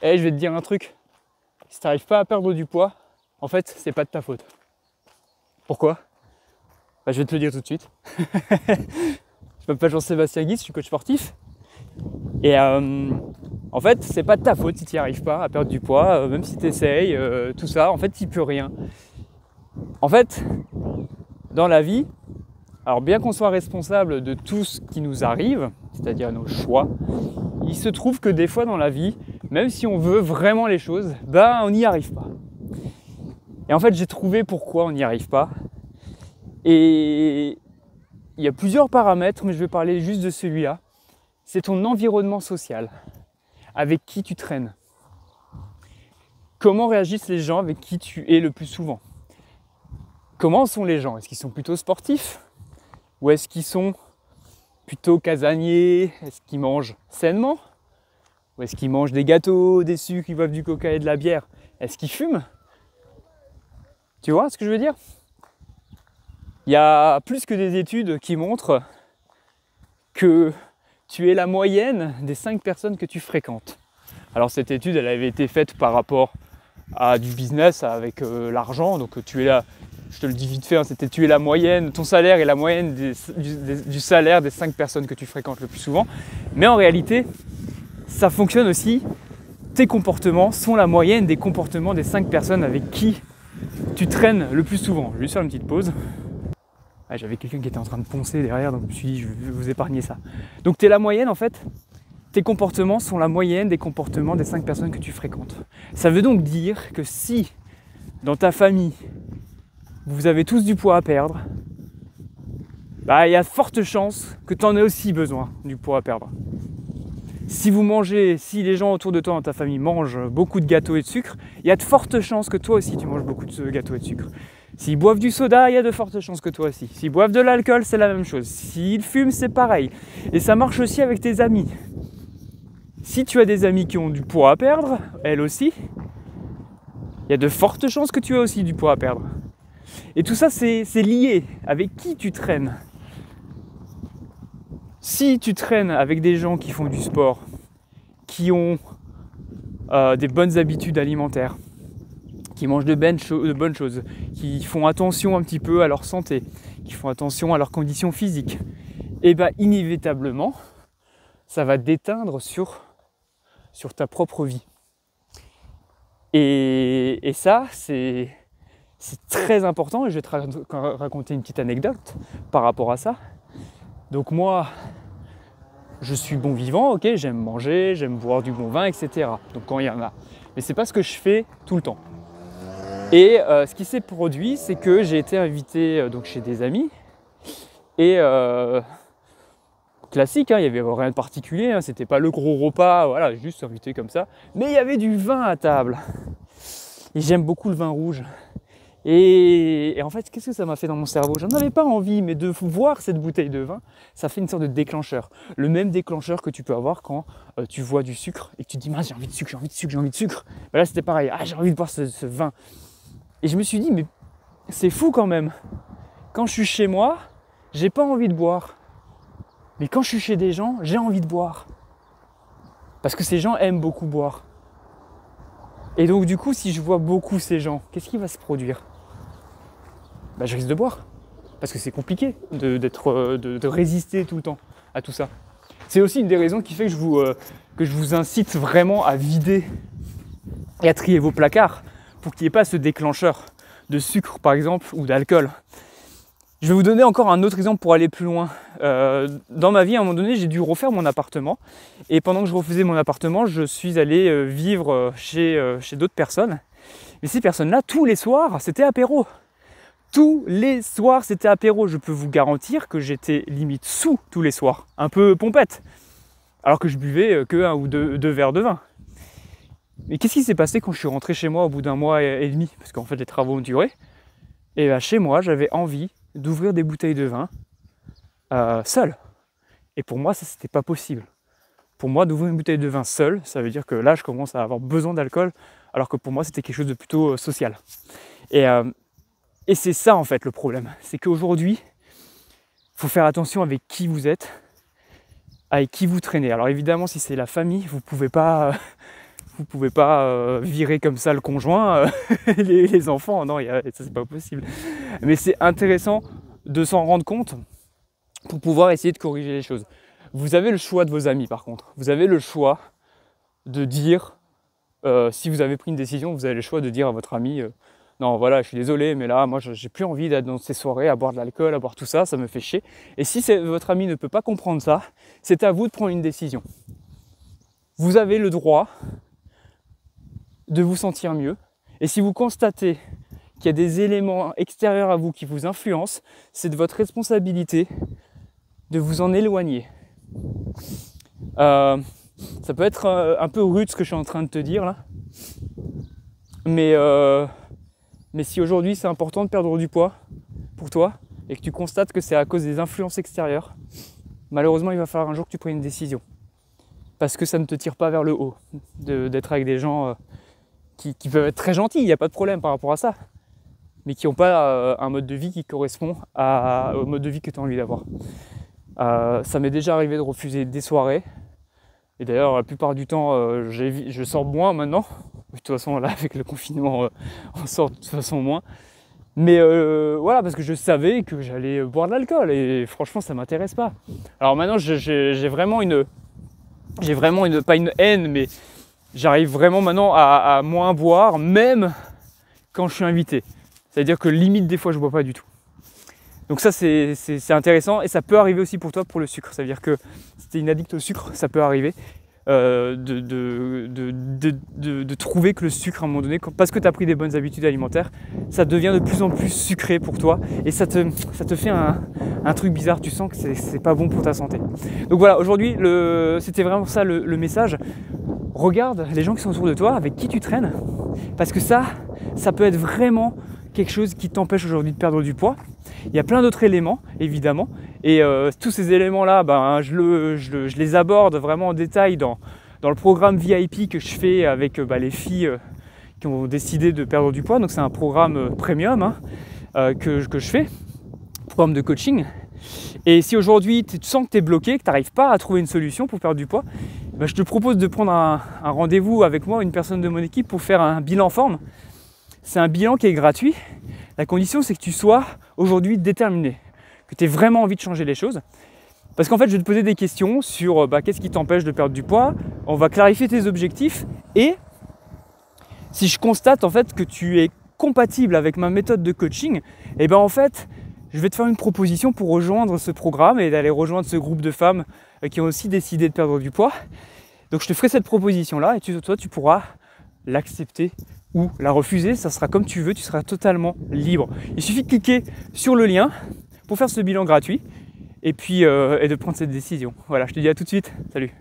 Et je vais te dire un truc, si tu n'arrives pas à perdre du poids, en fait, c'est pas de ta faute. Pourquoi? Bah, je vais te le dire tout de suite. Je m'appelle Jean-Sébastien Guy, je suis coach sportif. Et en fait, c'est pas de ta faute si tu n'y arrives pas à perdre du poids, même si tu essayes, tout ça, en fait, tu peux rien. En fait, dans la vie, alors bien qu'on soit responsable de tout ce qui nous arrive, c'est-à-dire nos choix, il se trouve que des fois dans la vie, même si on veut vraiment les choses, ben on n'y arrive pas. Et en fait, j'ai trouvé pourquoi on n'y arrive pas. Et il y a plusieurs paramètres, mais je vais parler juste de celui-là. C'est ton environnement social. Avec qui tu traînes. Comment réagissent les gens avec qui tu es le plus souvent? Comment sont les gens? Est-ce qu'ils sont plutôt sportifs? Ou est-ce qu'ils sont plutôt casaniers? Est-ce qu'ils mangent sainement? Ou est-ce qu'ils mangent des gâteaux, des sucres, ils boivent du coca et de la bière? Est-ce qu'ils fument? Tu vois ce que je veux dire? Il y a plus que des études qui montrent que tu es la moyenne des 5 personnes que tu fréquentes. Alors cette étude, elle avait été faite par rapport à du business avec l'argent, donc tu es là, je te le dis vite fait, hein, c'était tu es la moyenne, ton salaire est la moyenne du salaire des 5 personnes que tu fréquentes le plus souvent. Mais en réalité, ça fonctionne aussi, tes comportements sont la moyenne des comportements des 5 personnes avec qui tu traînes le plus souvent. Je vais juste faire une petite pause. Ah, j'avais quelqu'un qui était en train de poncer derrière, donc je me suis dit, je vais vous épargner ça. Donc tu es la moyenne en fait, tes comportements sont la moyenne des comportements des 5 personnes que tu fréquentes. Ça veut donc dire que si, dans ta famille, vous avez tous du poids à perdre, bah, il y a de fortes chances que tu en aies aussi besoin du poids à perdre. Si les gens autour de toi dans ta famille mangent beaucoup de gâteaux et de sucre, il y a de fortes chances que toi aussi tu manges beaucoup de gâteaux et de sucre. S'ils boivent du soda, il y a de fortes chances que toi aussi. S'ils boivent de l'alcool, c'est la même chose. S'ils fument, c'est pareil. Et ça marche aussi avec tes amis. Si tu as des amis qui ont du poids à perdre, elles aussi, il y a de fortes chances que tu aies aussi du poids à perdre. Et tout ça, c'est lié avec qui tu traînes. Si tu traînes avec des gens qui font du sport, qui ont des bonnes habitudes alimentaires, qui mangent de bonnes choses, qui font attention un petit peu à leur santé, qui font attention à leurs conditions physiques, et bien inévitablement, ça va déteindre sur ta propre vie. Et ça, c'est très important, et je vais te raconter une petite anecdote par rapport à ça. Donc moi, je suis bon vivant, ok, j'aime manger, j'aime boire du bon vin, etc. Donc quand il y en a. Mais c'est pas ce que je fais tout le temps. Et ce qui s'est produit, c'est que j'ai été invité donc chez des amis. Et classique, hein, il n'y avait rien de particulier, hein, c'était pas le gros repas, voilà, juste invité comme ça. Mais il y avait du vin à table. Et j'aime beaucoup le vin rouge. Et en fait, qu'est-ce que ça m'a fait dans mon cerveau? J'en avais pas envie, mais de voir cette bouteille de vin, ça fait une sorte de déclencheur. Le même déclencheur que tu peux avoir quand tu vois du sucre et que tu te dis, mince, j'ai envie de sucre, j'ai envie de sucre, j'ai envie de sucre. Ben là, c'était pareil, j'ai envie de boire ce vin. Et je me suis dit, mais c'est fou quand même. Quand je suis chez moi, j'ai pas envie de boire. Mais quand je suis chez des gens, j'ai envie de boire. Parce que ces gens aiment beaucoup boire. Et donc du coup, si je vois beaucoup ces gens, qu'est-ce qui va se produire? Bah, je risque de boire. Parce que c'est compliqué de résister tout le temps à tout ça. C'est aussi une des raisons qui fait que je vous incite vraiment à vider et à trier vos placards pour qu'il n'y ait pas ce déclencheur de sucre par exemple ou d'alcool. Je vais vous donner encore un autre exemple pour aller plus loin. Dans ma vie, à un moment donné, j'ai dû refaire mon appartement. Et pendant que je refaisais mon appartement, je suis allé vivre chez d'autres personnes. Mais ces personnes-là, tous les soirs, c'était apéro. Tous les soirs, c'était apéro. Je peux vous garantir que j'étais limite sous tous les soirs. Un peu pompette. Alors que je buvais que 1 ou 2 verres de vin. Mais qu'est-ce qui s'est passé quand je suis rentré chez moi au bout d'1 mois et demi? Parce qu'en fait, les travaux ont duré. Et bien, chez moi, j'avais envie d'ouvrir des bouteilles de vin seul. Et pour moi, ça, c'était pas possible. Pour moi, d'ouvrir une bouteille de vin seul, ça veut dire que là, je commence à avoir besoin d'alcool, alors que pour moi, c'était quelque chose de plutôt social. Et c'est ça, en fait, le problème. C'est qu'aujourd'hui, il faut faire attention avec qui vous êtes, avec qui vous traînez. Alors évidemment, si c'est la famille, vous pouvez pas vous pouvez pas virer comme ça le conjoint, les enfants, non, ça c'est pas possible. Mais c'est intéressant de s'en rendre compte pour pouvoir essayer de corriger les choses. Vous avez le choix de vos amis par contre. Vous avez le choix de dire, si vous avez pris une décision, vous avez le choix de dire à votre ami non voilà, je suis désolé, mais là, moi j'ai plus envie d'être dans ces soirées, à boire de l'alcool, à boire tout ça, ça me fait chier. Et si votre ami ne peut pas comprendre ça, c'est à vous de prendre une décision. Vous avez le droit de vous sentir mieux. Et si vous constatez qu'il y a des éléments extérieurs à vous qui vous influencent, c'est de votre responsabilité de vous en éloigner. Ça peut être un peu rude ce que je suis en train de te dire là, mais si aujourd'hui c'est important de perdre du poids pour toi et que tu constates que c'est à cause des influences extérieures, malheureusement il va falloir un jour que tu prennes une décision. Parce que ça ne te tire pas vers le haut d'être avec des gens qui peuvent être très gentils, il n'y a pas de problème par rapport à ça, mais qui n'ont pas un mode de vie qui correspond au mode de vie que tu as envie d'avoir. Ça m'est déjà arrivé de refuser des soirées, et d'ailleurs la plupart du temps je sors moins maintenant. De toute façon là avec le confinement on sort de toute façon moins. Mais voilà, parce que je savais que j'allais boire de l'alcool et franchement ça m'intéresse pas. Alors maintenant j'ai vraiment pas une haine, mais j'arrive vraiment maintenant à moins boire, même quand je suis invité. C'est-à-dire que limite des fois je bois pas du tout. Donc ça c'est intéressant et ça peut arriver aussi pour toi pour le sucre. Ça veut dire que si tu es une addict au sucre, ça peut arriver de trouver que le sucre à un moment donné, parce que tu as pris des bonnes habitudes alimentaires, ça devient de plus en plus sucré pour toi et ça te fait un truc bizarre, tu sens que c'est pas bon pour ta santé. Donc voilà, aujourd'hui c'était vraiment ça le message. Regarde les gens qui sont autour de toi, avec qui tu traînes, parce que ça peut être vraiment quelque chose qui t'empêche aujourd'hui de perdre du poids. Il y a plein d'autres éléments, évidemment, et tous ces éléments-là, je les aborde vraiment en détail dans le programme VIP que je fais avec les filles qui ont décidé de perdre du poids. Donc c'est un programme premium que je fais, programme de coaching. Et si aujourd'hui tu sens que tu es bloqué, que tu n'arrives pas à trouver une solution pour perdre du poids, je te propose de prendre un rendez-vous avec moi, une personne de mon équipe, pour faire un bilan forme. C'est un bilan qui est gratuit. La condition, c'est que tu sois aujourd'hui déterminé, que tu aies vraiment envie de changer les choses. Parce qu'en fait, je vais te poser des questions sur qu'est-ce qui t'empêche de perdre du poids. On va clarifier tes objectifs. Et si je constate en fait que tu es compatible avec ma méthode de coaching, en fait, je vais te faire une proposition pour rejoindre ce programme et d'aller rejoindre ce groupe de femmes qui ont aussi décidé de perdre du poids. Donc je te ferai cette proposition-là et toi, tu pourras l'accepter ou la refuser, ça sera comme tu veux, tu seras totalement libre. Il suffit de cliquer sur le lien pour faire ce bilan gratuit et puis et de prendre cette décision. Voilà, je te dis à tout de suite, salut.